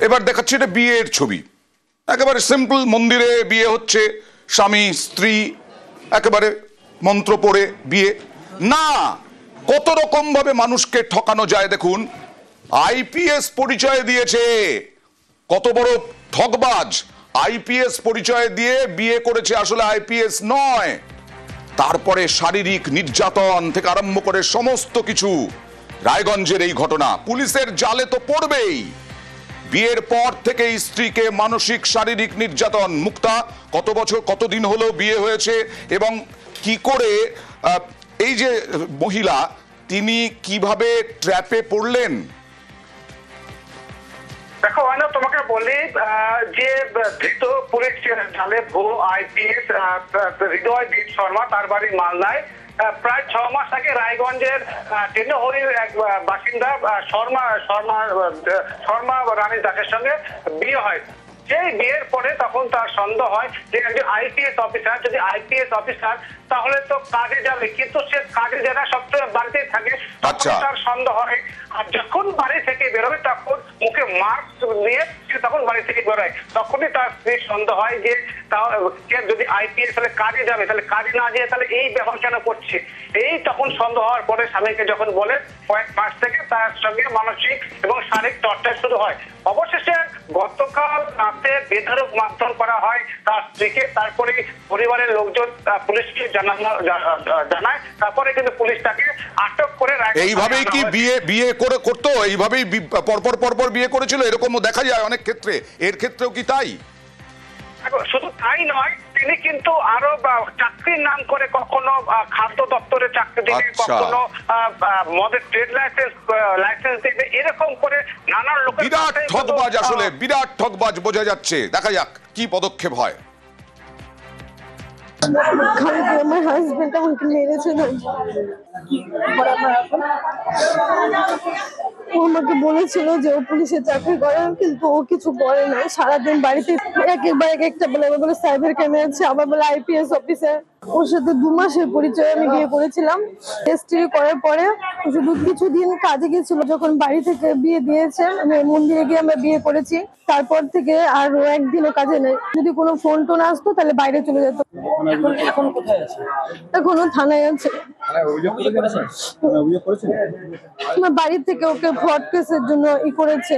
এবার দেখাচ্ছি এটা বিয়ের ছবি, একেবারে সিম্পল, মন্দিরে বিয়ে হচ্ছে, স্বামী স্ত্রী একেবারে মন্ত্র পড়ে বিয়ে না। কত রকম ভাবে মানুষকে ঠকানো যায় দেখুন। আইপিএস পরিচয় দিয়েছে, কত বড় ঠকবাজ। আইপিএস পরিচয় দিয়ে বিয়ে করেছে, আসলে আইপিএস নয়। তারপরে শারীরিক নির্যাতন থেকে আরম্ভ করে সমস্ত কিছু। রায়গঞ্জের এই ঘটনা পুলিশের জালে তো পড়বেই। বিয়ের পর থেকে স্ত্রীকে মানসিক শারীরিক নির্যাতন। মুক্তা, কত বছর কতদিন হলো বিয়ে হয়েছে এবং কি করে এই যে মহিলা, তিনি কিভাবে ট্র্যাপে পড়লেন? দেখো না, তোমাকে বলি যে ধৃত পুলিশ জালে ভুয়ো আইপিএস হৃদয় দীপ শর্মা, তার বাড়ি মালদায়। প্রায় 6 মাস আগে রায়গঞ্জের টেন্ডহরির এক বাসিন্দা শর্মা রানী দাসের সঙ্গে বিয়ে হয়। সেই বিয়ের পরে তখন তার সন্দেহ হয় যে একজন আইপিএস অফিসার, যদি আইপিএস অফিসার তাহলে তো কাজে যাবে, কিন্তু সে কাজে যারা সবসময় বাড়িতেই থাকে। তার সন্দেহ হয়, আর যখন বাড়ি থেকে বেরোবে তখন মুখে মাস্ক দিয়ে সে তখন বাড়ি থেকে বেরোয়। তখনই তার স্ত্রীর সন্দেহ হয় যে যদি আইপিএস তাহলে কাজে যাবে, তাহলে কাজে না যেয়ে তাহলে এই ব্যবহার কেন করছে। এই তখন সন্দেহ হওয়ার পরে স্বামীকে যখন বলে, কয়েক মাস থেকে তার সঙ্গে মানসিক এবং শারীরিক টর্চার শুরু হয়। অবশেষে গতকাল রাতে বেধড়ক মারধর করা হয় তার স্ত্রীকে। তারপরে পরিবারের লোকজন পুলিশকে জানায়। তারপরে কিন্তু পুলিশ তাকে আটক করে। এইভাবেই কি বিয়ে করে করতো? এইভাবেই পরপর বিয়ে করেছিল? এরকমও দেখা যায় অনেক ক্ষেত্রে। এর ক্ষেত্রেও কি তাই? শুধু তাই নয়, তিনি কিন্তু আরো চাকরির নাম করে কখনো খাদ্য দপ্তরে চাকরি দেবে, কখনো মদের ট্রেড লাইসেন্স দেবে, এরকম করে নানান লোকের। বিরাট ঠকবাজ, আসলে বিরাট ঠকবাজ বোঝা যাচ্ছে। দেখা যাক কি পদক্ষেপ হয়। আমার হাজবেন্ড আমাকে মেরেছে। ও আমাকে বলেছিল যে ও পুলিশে চাকরি করে, কিন্তু ও কিছু করে না। সারাদিন বাড়িতে একবার একটা বলে সাইবার ক্রাইমে আছে, আবার বলে আইপিএস অফিসার। ওর সাথে 2 মাসের পরিচয় আমি বিয়ে করেছিলাম। রেজিস্ট্রি করার পরে শুধু কিছুদিন কাজে গেছিল, যখন বাড়ি থেকে বিয়ে দিয়েছে, মানে মন্দিরে গিয়ে আমরা বিয়ে করেছি। তারপর থেকে আর ও একদিনও কাজে নেই। যদি কোনো ফোন টোন আসতো তাহলে বাইরে চলে যেত। এখন কোথায় আছে? এখনো থানায় আছে। আমার বাড়ি থেকে ওকে ফ্রড কেসের জন্য করেছে।